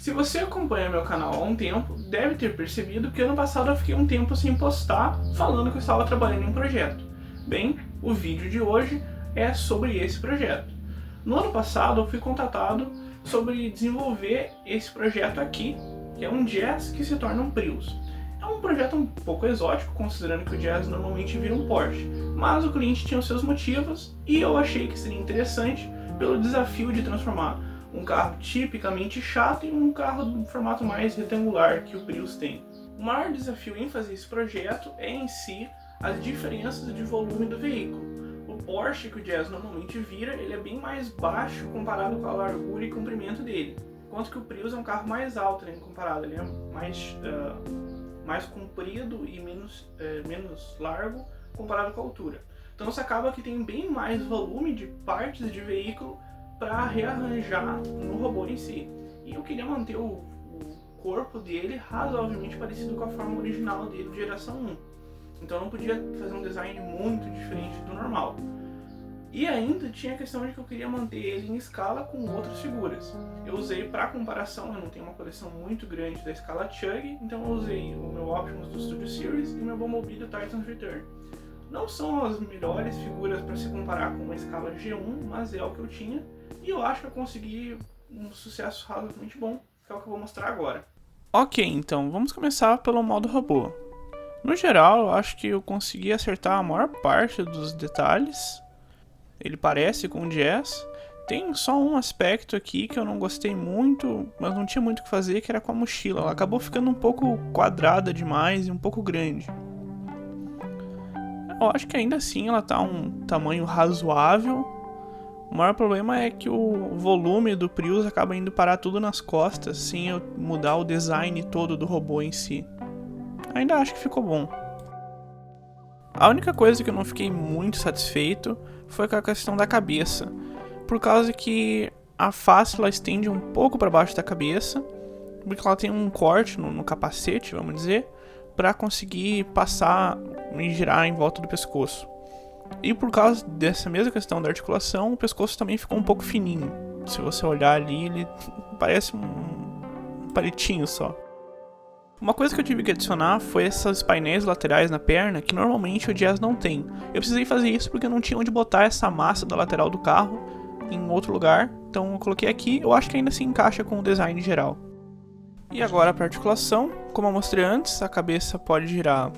Se você acompanha meu canal há um tempo, deve ter percebido que ano passado eu fiquei um tempo sem postar, falando que eu estava trabalhando em um projeto. Bem, o vídeo de hoje é sobre esse projeto. No ano passado eu fui contatado sobre desenvolver esse projeto aqui, que é um Jazz que se torna um Prius. É um projeto um pouco exótico, considerando que o Jazz normalmente vira um Porsche, mas o cliente tinha os seus motivos e eu achei que seria interessante pelo desafio de transformar um carro tipicamente chato em um carro do formato mais retangular que o Prius tem. O maior desafio em fazer esse projeto é em si as diferenças de volume do veículo. O Porsche que o Jazz normalmente vira, ele é bem mais baixo comparado com a largura e comprimento dele, enquanto que o Prius é um carro mais alto, né, comparado, ele é mais comprido e menos largo comparado com a altura. Então você acaba que tem bem mais volume de partes de veículo para rearranjar no robô em si. E eu queria manter o corpo dele razoavelmente parecido com a forma original dele de geração 1. Então eu não podia fazer um design muito diferente do normal. E ainda tinha a questão de que eu queria manter ele em escala com outras figuras. Eu usei, para comparação, eu não tenho uma coleção muito grande da escala Chug, então eu usei o meu Optimus do Studio Series e o meu Bumblebee do Titan's Return. Não são as melhores figuras para se comparar com uma escala G1, mas é o que eu tinha. E eu acho que eu consegui um sucesso razoavelmente bom, que é o que eu vou mostrar agora. Ok, então vamos começar pelo modo robô. No geral, eu acho que eu consegui acertar a maior parte dos detalhes. Ele parece com o Jazz. Tem só um aspecto aqui que eu não gostei muito, mas não tinha muito o que fazer, que era com a mochila. Ela acabou ficando um pouco quadrada demais e um pouco grande. Eu acho que ainda assim ela tá um tamanho razoável. O maior problema é que o volume do Prius acaba indo parar tudo nas costas, sem eu mudar o design todo do robô em si. Ainda acho que ficou bom. A única coisa que eu não fiquei muito satisfeito foi com a questão da cabeça, por causa que a face ela estende um pouco para baixo da cabeça, porque ela tem um corte no capacete, vamos dizer, para conseguir passar e girar em volta do pescoço. E por causa dessa mesma questão da articulação, o pescoço também ficou um pouco fininho. Se você olhar ali, ele parece um palitinho só. Uma coisa que eu tive que adicionar foi esses painéis laterais na perna, que normalmente o Jazz não tem. Eu precisei fazer isso porque eu não tinha onde botar essa massa da lateral do carro em outro lugar, então eu coloquei aqui. Eu acho que ainda se encaixa com o design geral. E agora para a articulação, como eu mostrei antes, a cabeça pode girar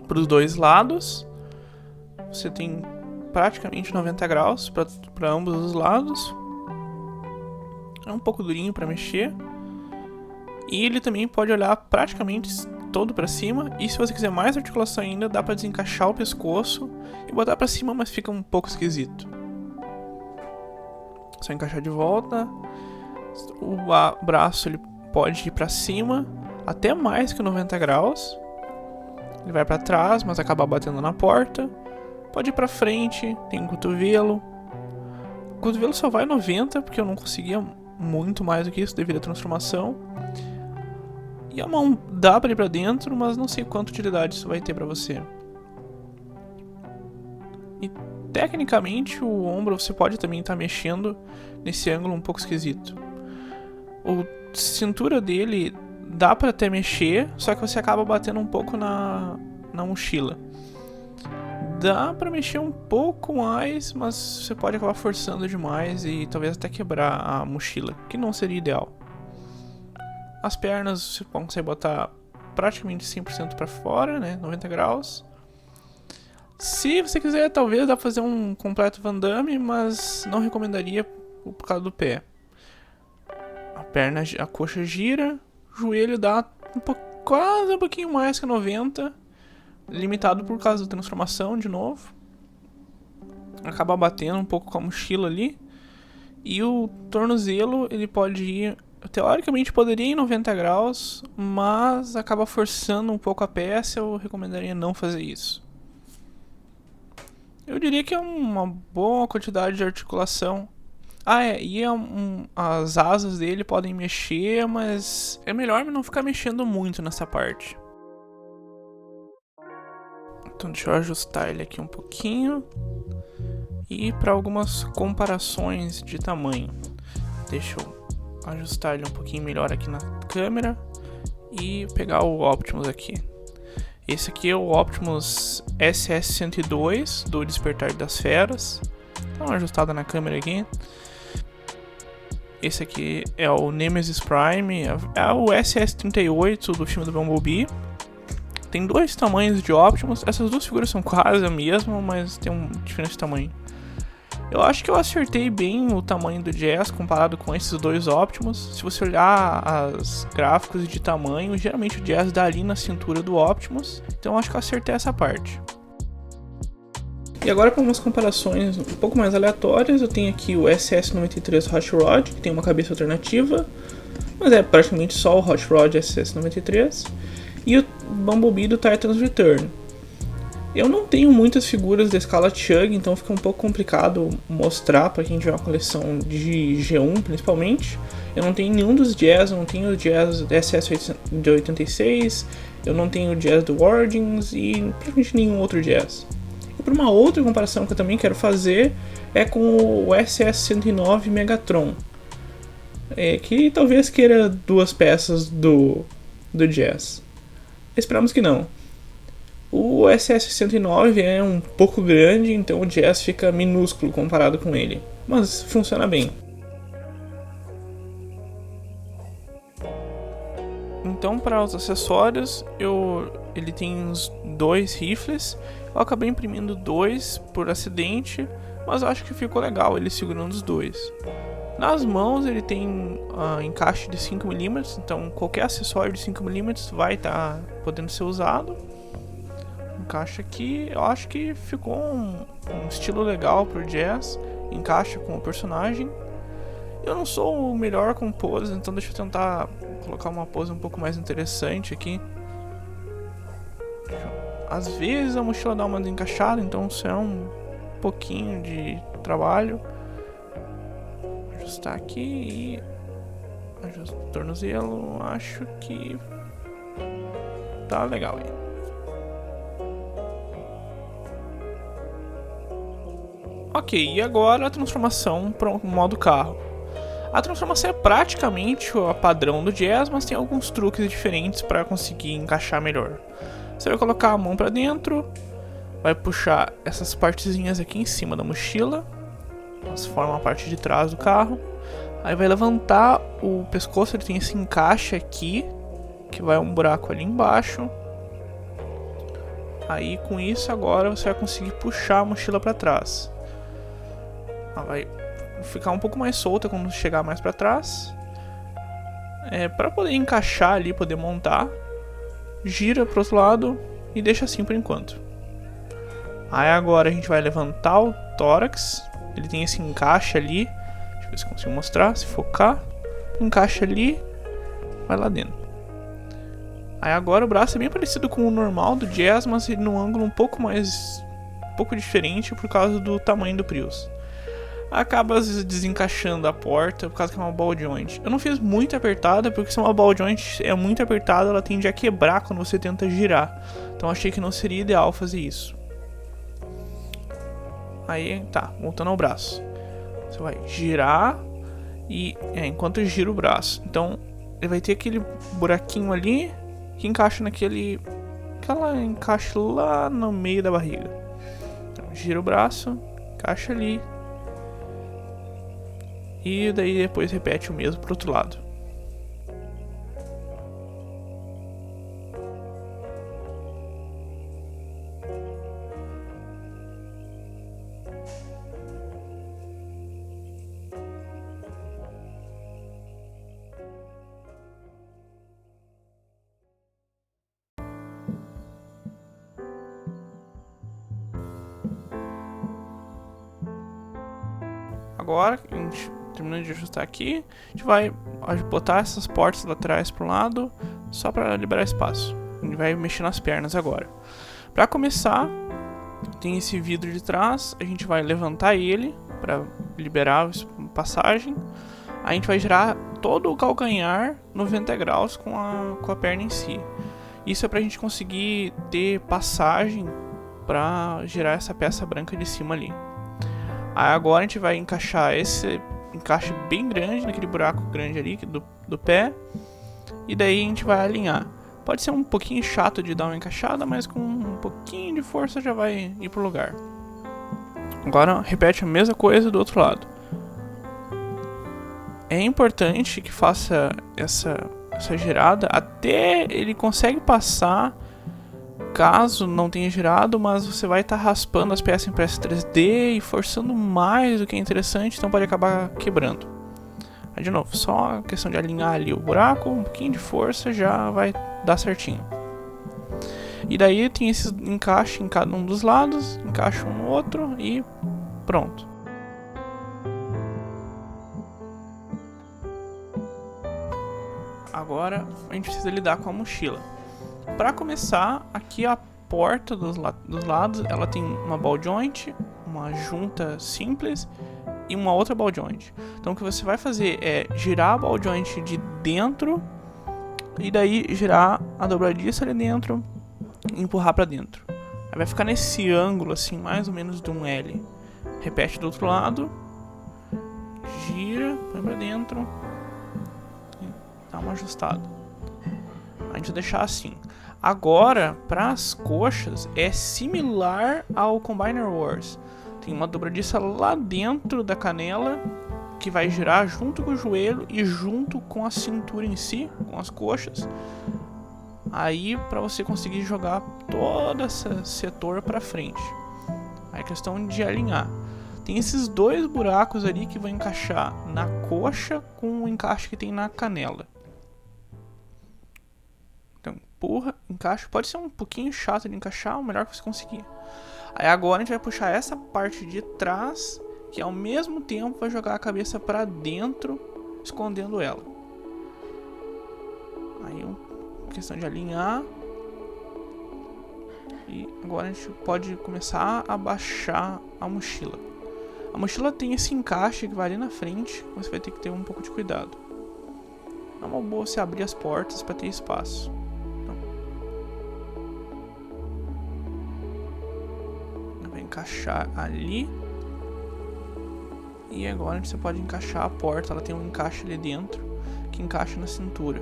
para os dois lados. Você tem praticamente 90 graus para ambos os lados. É um pouco durinho para mexer. E ele também pode olhar praticamente todo para cima. E se você quiser mais articulação ainda, dá para desencaixar o pescoço e botar para cima, mas fica um pouco esquisito. Só encaixar de volta. O braço ele pode ir para cima até mais que 90 graus. Ele vai para trás, mas acaba batendo na porta. Pode ir para frente, tem um cotovelo. O cotovelo só vai 90 porque eu não conseguia muito mais do que isso devido à transformação. E a mão dá para ir para dentro, mas não sei quanta utilidade isso vai ter para você. E tecnicamente o ombro você pode também estar mexendo nesse ângulo um pouco esquisito. A cintura dele dá para até mexer, só que você acaba batendo um pouco na mochila. Dá pra mexer um pouco mais, mas você pode acabar forçando demais e talvez até quebrar a mochila, que não seria ideal. As pernas você consegue botar praticamente 100% para fora, né, 90 graus. Se você quiser, talvez dá pra fazer um completo Van Damme, mas não recomendaria por causa do pé. A coxa gira, o joelho dá quase um pouquinho mais que 90, limitado por causa da transformação de novo. Acaba batendo um pouco com a mochila ali. E o tornozelo, ele pode ir, teoricamente poderia ir em 90 graus, mas acaba forçando um pouco a peça. Eu recomendaria não fazer isso. Eu diria que é uma boa quantidade de articulação. As asas dele podem mexer, mas é melhor não ficar mexendo muito nessa parte. Então deixa eu ajustar ele aqui um pouquinho. E para algumas comparações de tamanho, deixa eu ajustar ele um pouquinho melhor aqui na câmera e pegar o Optimus aqui. Esse aqui é o Optimus SS-102 do Despertar das Feras. Dá uma ajustada na câmera aqui. Esse aqui é o Nemesis Prime, é o SS-38 do filme do Bumblebee. Tem dois tamanhos de Optimus, essas duas figuras são quase a mesma, mas tem um diferente de tamanho. Eu acho que eu acertei bem o tamanho do Jazz comparado com esses dois Optimus. Se você olhar as gráficos de tamanho, geralmente o Jazz dá ali na cintura do Optimus, então eu acho que eu acertei essa parte. E agora para umas comparações um pouco mais aleatórias, eu tenho aqui o SS-93 Hot Rod, que tem uma cabeça alternativa, mas é praticamente só o Hot Rod SS-93, e o Bumblebee do Titan's Return. Eu não tenho muitas figuras da escala Chug, então fica um pouco complicado mostrar para quem tiver uma coleção de G1 principalmente. Eu não tenho nenhum dos Jazz, eu não tenho o Jazz SS-86, eu não tenho o Jazz do Origins e praticamente nenhum outro Jazz. E para uma outra comparação que eu também quero fazer é com o SS-109 Megatron, que talvez queira duas peças do Jazz. Esperamos que não. O SS-109 é um pouco grande, então o Jazz fica minúsculo comparado com ele, mas funciona bem. Então, para os acessórios, ele tem uns dois rifles. Eu acabei imprimindo dois por acidente, mas eu acho que ficou legal ele segurando os dois. Nas mãos ele tem encaixe de 5mm, então qualquer acessório de 5mm vai estar podendo ser usado. Encaixa aqui, eu acho que ficou um estilo legal pro Jazz, encaixa com o personagem. Eu não sou o melhor com poses, então deixa eu tentar colocar uma pose um pouco mais interessante aqui. Às vezes a mochila dá uma desencaixada, então isso é um pouquinho de trabalho. Ajustar aqui e ajustar o tornozelo, acho que tá legal aí. Ok, e agora a transformação para o modo carro. A transformação é praticamente a padrão do Jazz, mas tem alguns truques diferentes para conseguir encaixar melhor. Você vai colocar a mão para dentro, vai puxar essas partezinhas aqui em cima da mochila, elas formam a parte de trás do carro. Aí vai levantar o pescoço, ele tem esse encaixe aqui, que vai um buraco ali embaixo. Aí com isso agora você vai conseguir puxar a mochila para trás. Vai ficar um pouco mais solta quando chegar mais para trás. Para poder encaixar ali, poder montar, gira para o outro lado e deixa assim por enquanto. Aí agora a gente vai levantar o tórax, ele tem esse encaixe ali, deixa eu ver se consigo mostrar, se focar, encaixa ali, vai lá dentro. Aí agora o braço é bem parecido com o normal do Jazz, mas ele num ângulo um pouco diferente por causa do tamanho do Prius. Acaba desencaixando a porta por causa que é uma ball joint. Eu não fiz muito apertada, porque se uma ball joint é muito apertada, ela tende a quebrar quando você tenta girar. Então achei que não seria ideal fazer isso. Aí tá, voltando ao braço. Você vai girar e enquanto gira o braço. Então ele vai ter aquele buraquinho ali que encaixa encaixa lá no meio da barriga. Então gira o braço, encaixa ali. E daí depois repete o mesmo pro outro lado. Agora, a gente terminando de ajustar aqui, a gente vai botar essas portas laterais para um lado, só para liberar espaço. A gente vai mexer nas pernas agora. Para começar, tem esse vidro de trás, a gente vai levantar ele para liberar a passagem. A gente vai girar todo o calcanhar 90 graus com a perna em si. Isso é para a gente conseguir ter passagem para girar essa peça branca de cima ali. Aí agora a gente vai encaixar esse encaixe bem grande, naquele buraco grande ali do pé. E daí a gente vai alinhar. Pode ser um pouquinho chato de dar uma encaixada, mas com um pouquinho de força já vai ir pro lugar. Agora repete a mesma coisa do outro lado. É importante que faça essa girada até ele consegue passar, caso não tenha girado, mas você vai estar raspando as peças em impressa 3D e forçando mais do que é interessante, então pode acabar quebrando. Aí de novo, só a questão de alinhar ali o buraco, um pouquinho de força já vai dar certinho. E daí tem esse encaixe em cada um dos lados, encaixa um no outro e pronto. Agora a gente precisa lidar com a mochila. Para começar, aqui a porta dos lados, ela tem uma ball joint, uma junta simples e uma outra ball joint. Então o que você vai fazer é girar a ball joint de dentro e daí girar a dobradiça ali dentro e empurrar para dentro. Aí vai ficar nesse ângulo assim, mais ou menos de um L. Repete do outro lado, gira, põe para dentro. Dá uma ajustada. A gente vai deixar assim. Agora, para as coxas, é similar ao Combiner Wars. Tem uma dobradiça lá dentro da canela que vai girar junto com o joelho e junto com a cintura em si, com as coxas. Aí, para você conseguir jogar todo esse setor para frente. Aí é questão de alinhar. Tem esses dois buracos ali que vão encaixar na coxa com o encaixe que tem na canela. Então, empurra, encaixa. Pode ser um pouquinho chato de encaixar, o melhor que você conseguir. Aí agora a gente vai puxar essa parte de trás, que ao mesmo tempo vai jogar a cabeça para dentro, escondendo ela. Aí, questão de alinhar. E agora a gente pode começar a baixar a mochila. A mochila tem esse encaixe que vai ali na frente, você vai ter que ter um pouco de cuidado. É uma boa você abrir as portas para ter espaço. Então, vai encaixar ali. E agora você pode encaixar a porta, ela tem um encaixe ali dentro que encaixa na cintura.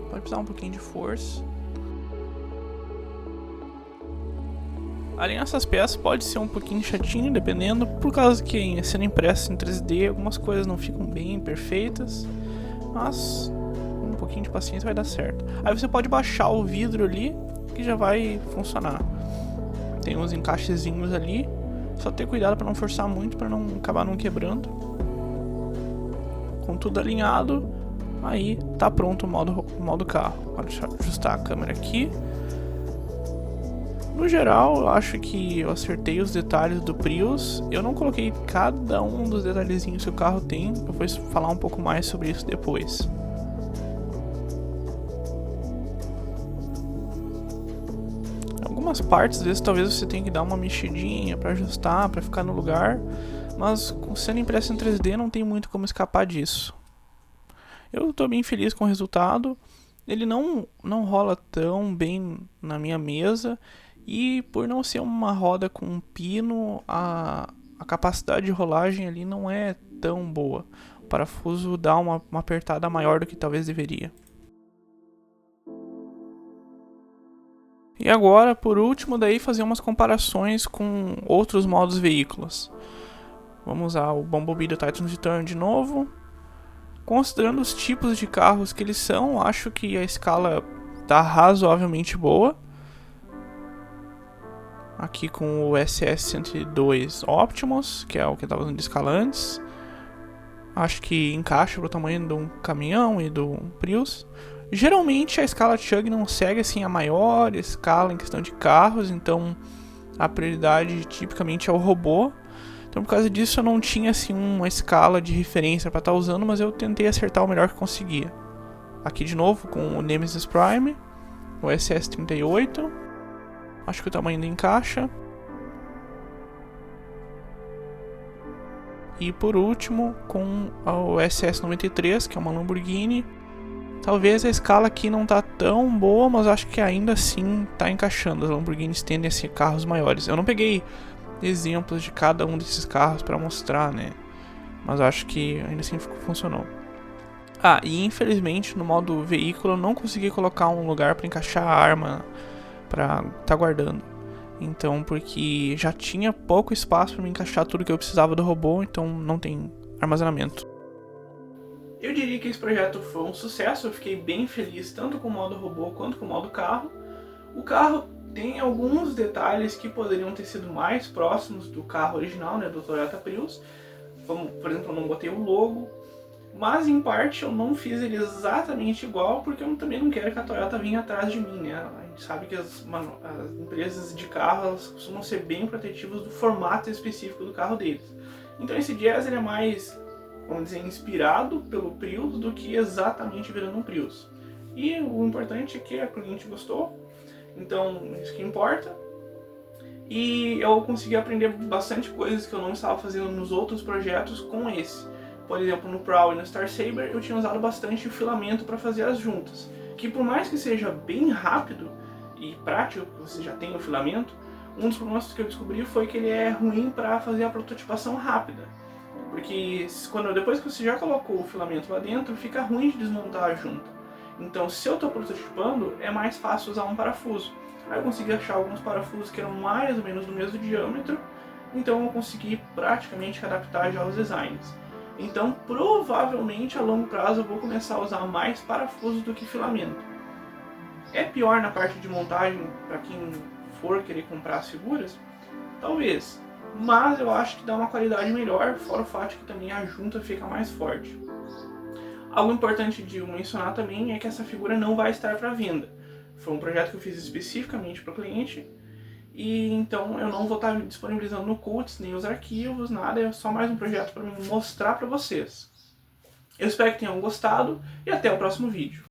Pode precisar um pouquinho de força. Alinhar essas peças pode ser um pouquinho chatinho, dependendo, por causa que sendo impressa em 3D, algumas coisas não ficam bem perfeitas, mas com um pouquinho de paciência vai dar certo. Aí você pode baixar o vidro ali, que já vai funcionar. Tem uns encaixezinhos ali, só ter cuidado para não forçar muito, para não acabar não quebrando. Com tudo alinhado, aí tá pronto o modo carro. Pode ajustar a câmera aqui. No geral, eu acho que eu acertei os detalhes do Prius. Eu não coloquei cada um dos detalhezinhos que o carro tem. Eu vou falar um pouco mais sobre isso depois. Algumas partes, às vezes, talvez você tenha que dar uma mexidinha para ajustar, para ficar no lugar. Mas sendo impresso em 3D, não tem muito como escapar disso. Eu estou bem feliz com o resultado. Ele não rola tão bem na minha mesa. E por não ser uma roda com um pino, a capacidade de rolagem ali não é tão boa. O parafuso dá uma apertada maior do que talvez deveria. E agora, por último, daí fazer umas comparações com outros modos veículos. Vamos usar o Bumblebee do Titans Return de novo. Considerando os tipos de carros que eles são, acho que a escala está razoavelmente boa. Aqui com o SS102 Optimus, que é o que eu estava usando de escala antes. Acho que encaixa pro tamanho de um caminhão e do Prius. Geralmente a escala Chug não segue assim a maior escala em questão de carros, então a prioridade tipicamente é o robô. Então por causa disso eu não tinha assim uma escala de referência para estar usando, mas eu tentei acertar o melhor que conseguia. Aqui de novo com o Nemesis Prime, o SS38. Acho que o tamanho ainda encaixa. E por último, com o SS93, que é uma Lamborghini. Talvez a escala aqui não tá tão boa, mas acho que ainda assim tá encaixando. As Lamborghinis tendem a ser carros maiores. Eu não peguei exemplos de cada um desses carros para mostrar, né? Mas eu acho que ainda assim funcionou. E infelizmente no modo veículo eu não consegui colocar um lugar para encaixar a arma para tá guardando. Então, porque já tinha pouco espaço para me encaixar tudo que eu precisava do robô, então não tem armazenamento. Eu diria que esse projeto foi um sucesso, eu fiquei bem feliz tanto com o modo robô quanto com o modo carro. O carro tem alguns detalhes que poderiam ter sido mais próximos do carro original, né, do Toyota Prius. Como, por exemplo, eu não botei o logo, mas em parte eu não fiz ele exatamente igual, porque eu também não quero que a Toyota venha atrás de mim, né? A gente sabe que as empresas de carro elas costumam ser bem protetivas do formato específico do carro deles. Então esse Jazz ele é mais, vamos dizer, inspirado pelo Prius do que exatamente virando um Prius. E o importante é que a cliente gostou, então isso que importa. E eu consegui aprender bastante coisas que eu não estava fazendo nos outros projetos com esse. Por exemplo, no Prowl e no Star Saber eu tinha usado bastante o filamento para fazer as juntas, que por mais que seja bem rápido e prático, que você já tem o filamento, um dos problemas que eu descobri foi que ele é ruim para fazer a prototipação rápida. Porque depois que você já colocou o filamento lá dentro, fica ruim de desmontar a junta. Então, se eu estou prototipando, é mais fácil usar um parafuso. Aí eu consegui achar alguns parafusos que eram mais ou menos do mesmo diâmetro, então eu consegui praticamente adaptar já os designs. Então, provavelmente a longo prazo eu vou começar a usar mais parafusos do que filamento. É pior na parte de montagem para quem for querer comprar as figuras? Talvez, mas eu acho que dá uma qualidade melhor, fora o fato que também a junta fica mais forte. Algo importante de mencionar também é que essa figura não vai estar para venda. Foi um projeto que eu fiz especificamente para o cliente, e então eu não vou estar disponibilizando no Cults, nem os arquivos, nada, é só mais um projeto para mostrar para vocês. Eu espero que tenham gostado e até o próximo vídeo.